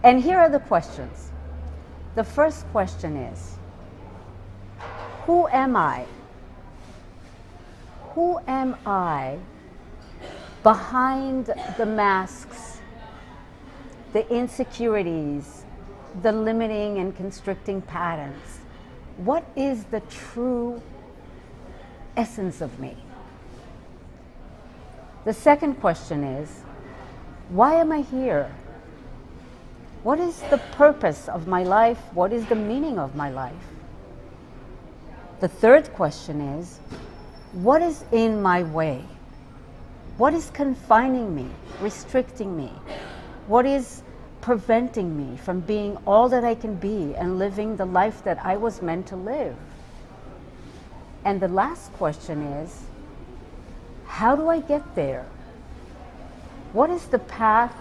And here are the questions. The first question is, who am I? Who am I behind the masks, the insecurities, the limiting and constricting patterns? What is the true essence of me? The second question is, why am I here? What is the purpose of my life? What is the meaning of my life? The third question is, what is in my way? What is confining me, restricting me? What is preventing me from being all that I can be and living the life that I was meant to live? And the last question is, how do I get there? What is the path?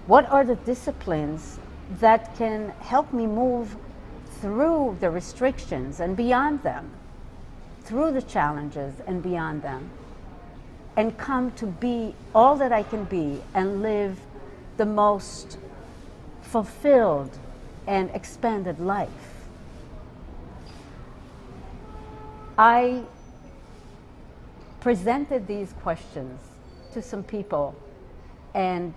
What are the disciplines that can help me move through the restrictions and beyond them, through the challenges and beyond them, and come to be all that I can be and live the most fulfilled and expanded life? I presented these questions to some people, and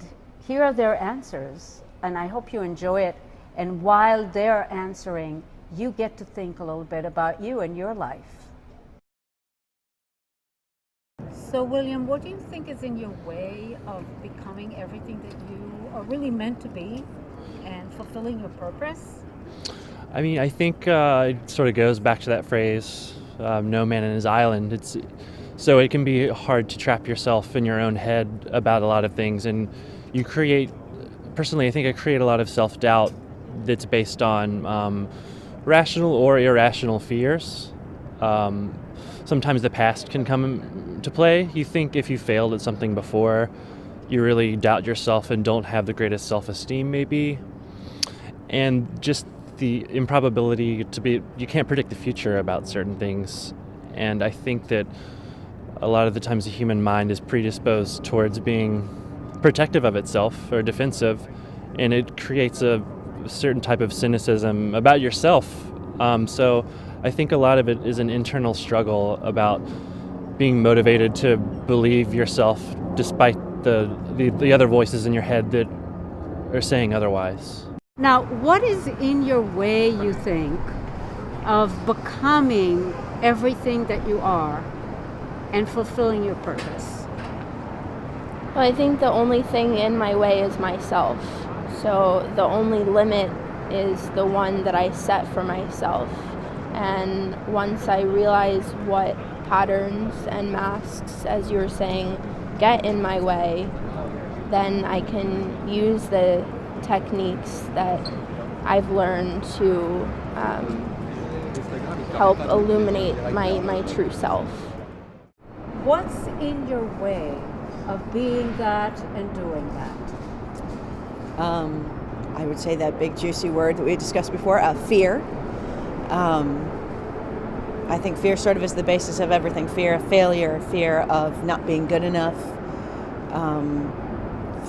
here are their answers, and I hope you enjoy it. And while they're answering, you get to think a little bit about you and your life. So, William, what do you think is in your way of becoming everything that you are really meant to be and fulfilling your purpose? I mean, I think it sort of goes back to that phrase, no man in his island. So it can be hard to trap yourself in your own head about a lot of things, and you create, personally, I think I create a lot of self-doubt that's based on rational or irrational fears. Sometimes the past can come to play. You think if you failed at something before, you really doubt yourself and don't have the greatest self-esteem maybe. And just the improbability you can't predict the future about certain things. And I think that a lot of the times the human mind is predisposed towards being protective of itself or defensive, and it creates a certain type of cynicism about yourself. So I think a lot of it is an internal struggle about being motivated to believe yourself despite the other voices in your head that are saying otherwise. Now, what is in your way, you think, of becoming everything that you are and fulfilling your purpose? Well, I think the only thing in my way is myself. So the only limit is the one that I set for myself. And once I realize what patterns and masks, as you were saying, get in my way, then I can use the techniques that I've learned to help illuminate my true self. What's in your way of being that and doing that? I would say that big juicy word that we discussed before, fear. I think fear sort of is the basis of everything. Fear of failure, fear of not being good enough,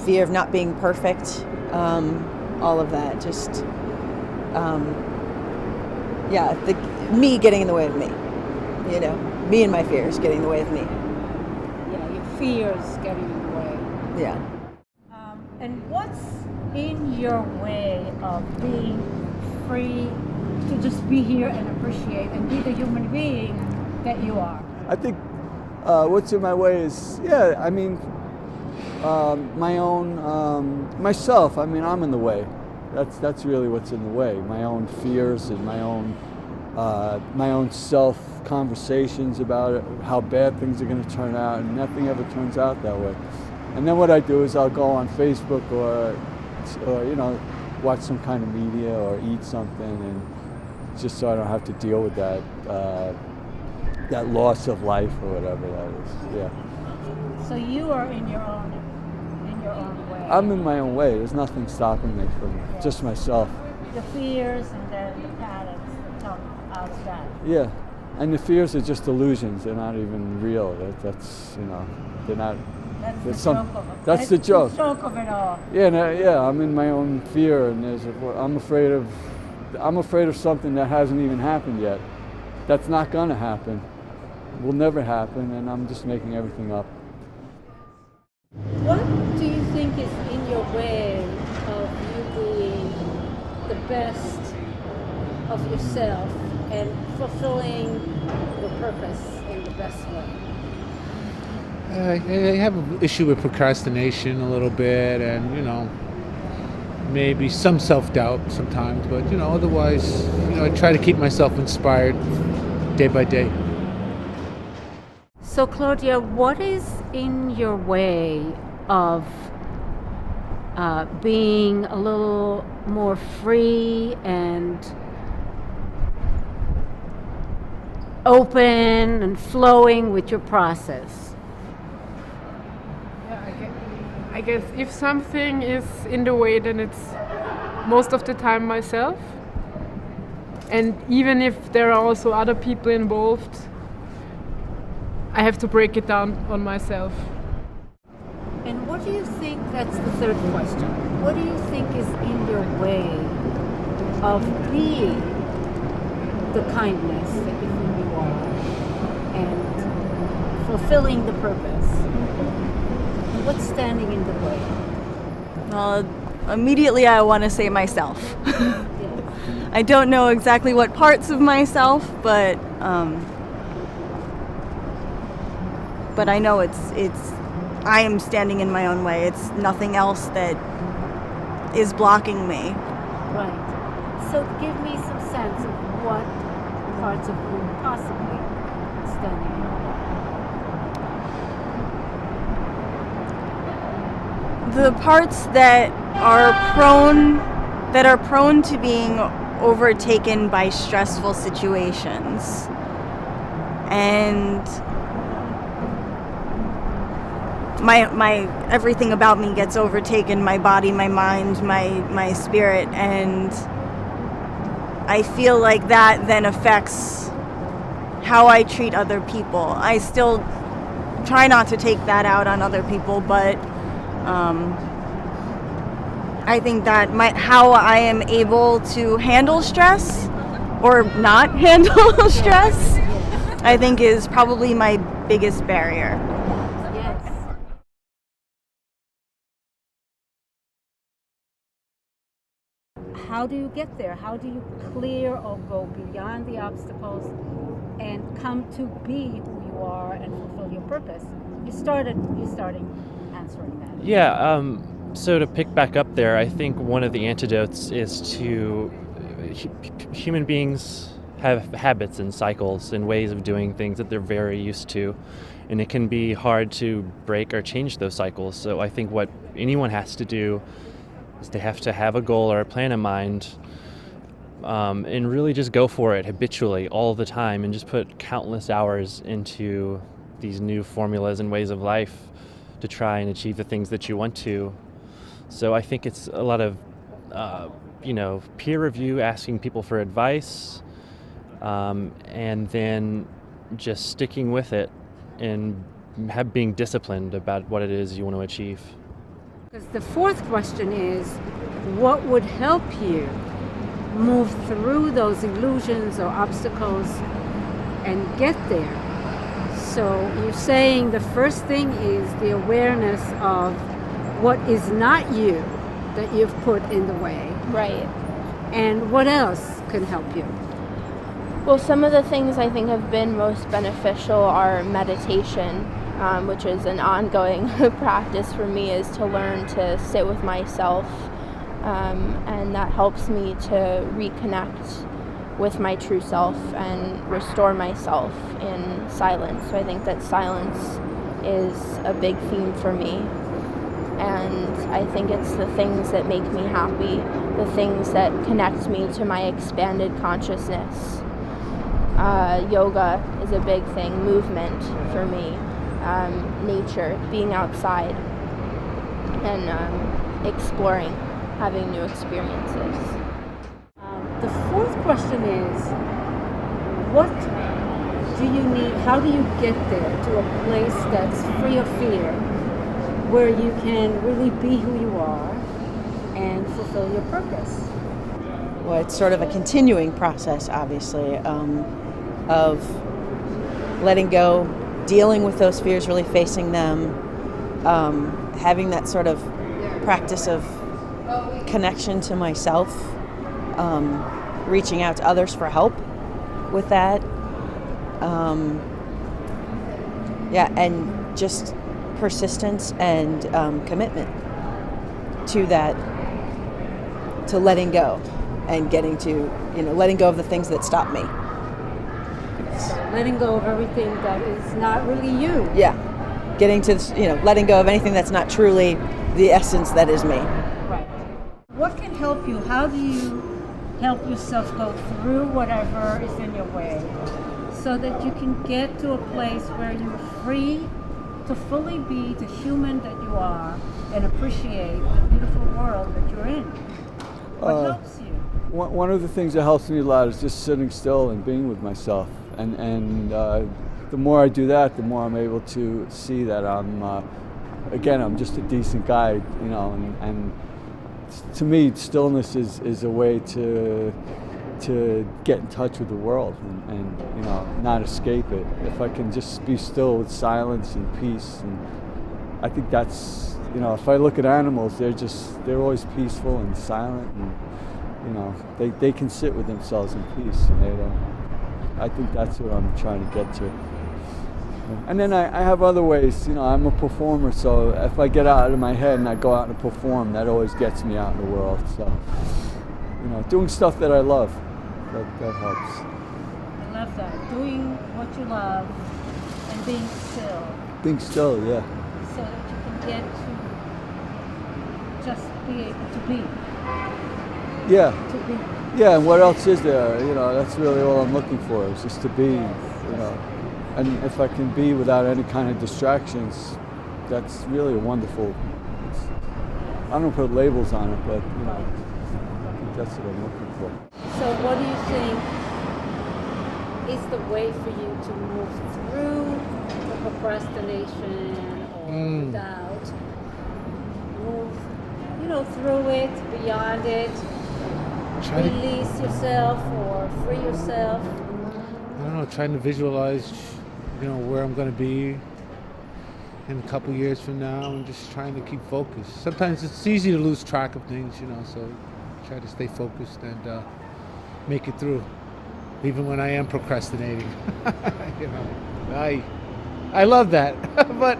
fear of not being perfect, all of that. Just, me getting in the way of me. Me and my fears getting in the way of me. Yeah, your fears getting in the way. Yeah. And what's in your way of being free to just be here and appreciate and be the human being that you are? I think what's in my way is, my own, myself. I mean, I'm in the way. That's really what's in the way. My own fears and my own self conversations about it, how bad things are going to turn out, and nothing ever turns out that way. And then what I do is I'll go on Facebook or watch some kind of media or eat something, and just so I don't have to deal with that loss of life or whatever that is. Yeah. So you are in your own way. I'm in my own way. There's nothing stopping me from just myself. The fears and then the patterns that come out of that. Yeah. And the fears are just illusions. They're not even real. They're not That's There's the joke of it. That's the joke. Joke of it all. Yeah, yeah. I'm in my own fear, and I'm afraid of something that hasn't even happened yet. That's not gonna happen. Will never happen, and I'm just making everything up. What do you think is in your way of you being the best of yourself and fulfilling your purpose in the best way? I have an issue with procrastination a little bit, and maybe some self-doubt sometimes, but otherwise, I try to keep myself inspired day by day. So, Claudia, what is in your way of being a little more free and open and flowing with your process? I guess if something is in the way, then it's most of the time myself. And even if there are also other people involved, I have to break it down on myself. And what do you think, that's the third question, what do you think is in your way of being the kindness that you think you are and fulfilling the purpose? What's standing in the way? Well, immediately I want to say myself. I don't know exactly what parts of myself, but I know I am standing in my own way. It's nothing else that is blocking me. Right. So give me some sense of what parts of you possibly standing in your way. The parts that are prone to being overtaken by stressful situations. And my everything about me gets overtaken, my body, my mind, my spirit, and I feel like that then affects how I treat other people. I still try not to take that out on other people, but I think that how I am able to handle stress or not handle stress, I think is probably my biggest barrier. How do you get there? How do you clear or go beyond the obstacles and come to be who you are and fulfill your purpose? You started answering that. Yeah, so to pick back up there, I think one of the antidotes is to human beings have habits and cycles and ways of doing things that they're very used to, and it can be hard to break or change those cycles. So I think what anyone has to do is they have to have a goal or a plan in mind, and really just go for it habitually all the time and just put countless hours into these new formulas and ways of life to try and achieve the things that you want to. So I think it's a lot of peer review, asking people for advice, and then just sticking with it and being disciplined about what it is you want to achieve. Because the fourth question is, what would help you move through those illusions or obstacles and get there? So you're saying the first thing is the awareness of what is not you that you've put in the way. Right. And what else can help you? Well, some of the things I think have been most beneficial are meditation, which is an ongoing practice for me, is to learn to sit with myself, and that helps me to reconnect with my true self and restore myself in silence. So I think that silence is a big theme for me, and I think it's the things that make me happy, the things that connect me to my expanded consciousness. Yoga is a big thing, movement for me, nature, being outside, and exploring, having new experiences. The fourth question is, what do you need, how do you get there to a place that's free of fear where you can really be who you are and fulfill your purpose. Well, it's sort of a continuing process, obviously, of letting go, dealing with those fears, really facing them, having that sort of practice of connection to myself, reaching out to others for help with that. And just persistence and commitment to that, to letting go and getting to, letting go of the things that stop me. Letting go of everything that is not really you. Yeah. Getting to, letting go of anything that's not truly the essence that is me. Right. What can help you? How do you help yourself go through whatever is in your way so that you can get to a place where you're free to fully be the human that you are and appreciate the beautiful world that you're in? What helps you? One of the things that helps me a lot is just sitting still and being with myself. And the more I do that, the more I'm able to see that I'm just a decent guy, and to me, stillness is a way to get in touch with the world and not escape it. If I can just be still with silence and peace, and I think that's, if I look at animals, they're always peaceful and silent, and they can sit with themselves in peace, and they don't. I think that's what I'm trying to get to. And then I have other ways, I'm a performer, so if I get out of my head and I go out and perform, that always gets me out in the world. So, doing stuff that I love, that helps. I love that. Doing what you love and being still. Being still, yeah. So that you can get to just be able to be. Yeah. To be. Yeah, and what else is there? That's really all I'm looking for, is just to be, And if I can be without any kind of distractions, that's really wonderful. I don't put labels on it, but, I think that's what I'm looking for. So what do you think is the way for you to move through the procrastination or doubt? Move, through it, beyond it. Release yourself or free yourself? I don't know, trying to visualize, where I'm going to be in a couple years from now, and just trying to keep focused. Sometimes it's easy to lose track of things, so try to stay focused and make it through, even when I am procrastinating. I love that, but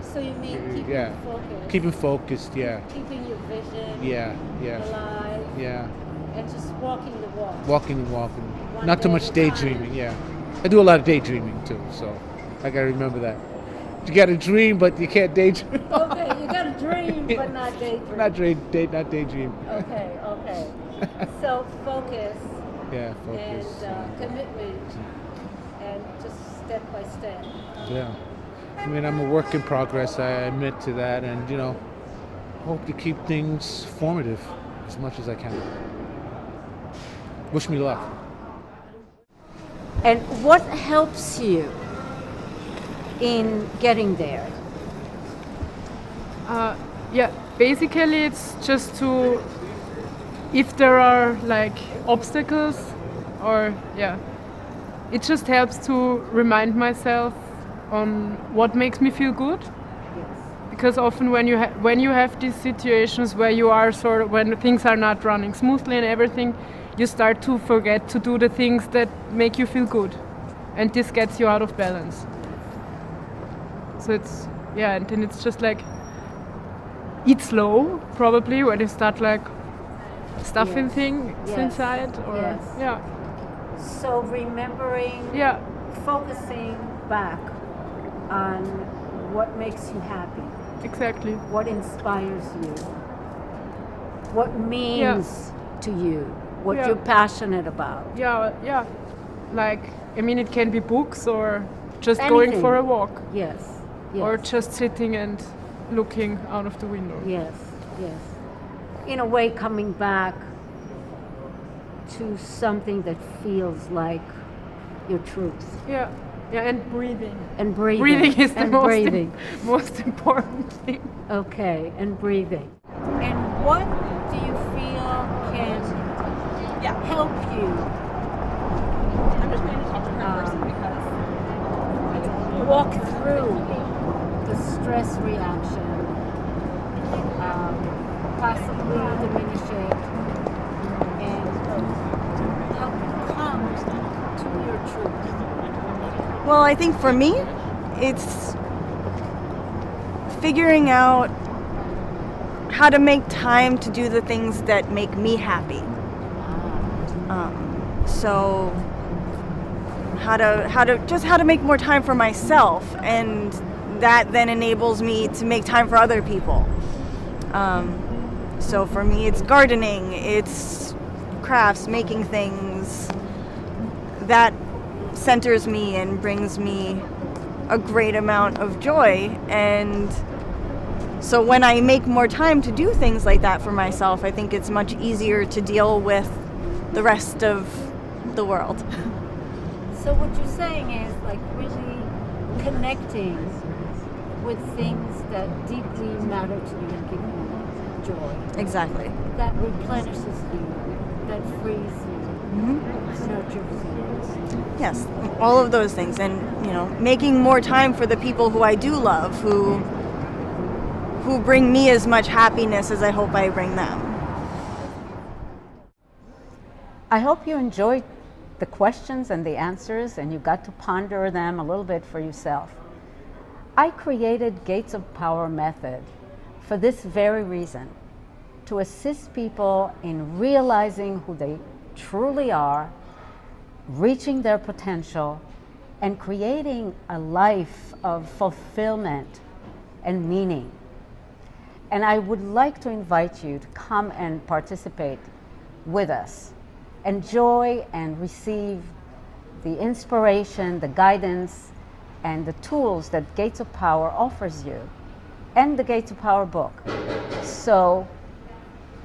So you mean keeping focused? Keeping focused, yeah. Keeping your vision alive. Yeah. And just walking the walk. Walking. One Not too day much at a daydreaming, time. yeah. I do a lot of daydreaming too, so I gotta remember that. You gotta dream, but you can't daydream. Okay, you gotta dream, but not daydream. Not daydream. Okay. So focus. Yeah, focus. And commitment, and just step by step. Yeah. I mean, I'm a work in progress, I admit to that, and, hope to keep things formative as much as I can. Wish me luck. And what helps you in getting there? Basically it's just to, if there are obstacles, it just helps to remind myself on what makes me feel good. Because often when you have these situations where you are when things are not running smoothly and everything, you start to forget to do the things that make you feel good, and this gets you out of balance. So it's and then it's just eat slow, probably, when you start stuffing things inside, or So remembering, focusing back on what makes you happy. Exactly. What inspires you? What means to you? What you're passionate about? It can be books or just Anything. going for a walk. Yes. Or just sitting and looking out of the window. Yes. In a way, coming back to something that feels like your truth. Yeah, and breathing. And breathing. Breathing is the and most, breathing. most important thing. Okay, and breathing. And what do you feel can help you walk through the stress reaction, possibly diminish it, and help you come to your truth? Well, I think for me, it's figuring out how to make time to do the things that make me happy. So how to make more time for myself, and that then enables me to make time for other people. So for me, it's gardening, it's crafts, making things that centers me and brings me a great amount of joy. And so when I make more time to do things like that for myself, I think it's much easier to deal with the rest of the world. So what you're saying is like really connecting with things that deeply matter to you and give you joy. Exactly. That replenishes you, that frees you, nurtures you. Yes, all of those things, and making more time for the people who I do love, who bring me as much happiness as I hope I bring them. I hope you enjoyed the questions and the answers, and you got to ponder them a little bit for yourself. I created Gates of Power method for this very reason, to assist people in realizing who they truly are, reaching their potential, and creating a life of fulfillment and meaning. And I would like to invite you to come and participate with us. Enjoy and receive the inspiration, the guidance, and the tools that Gates of Power offers you, and the Gates of Power book. So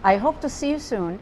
I hope to see you soon.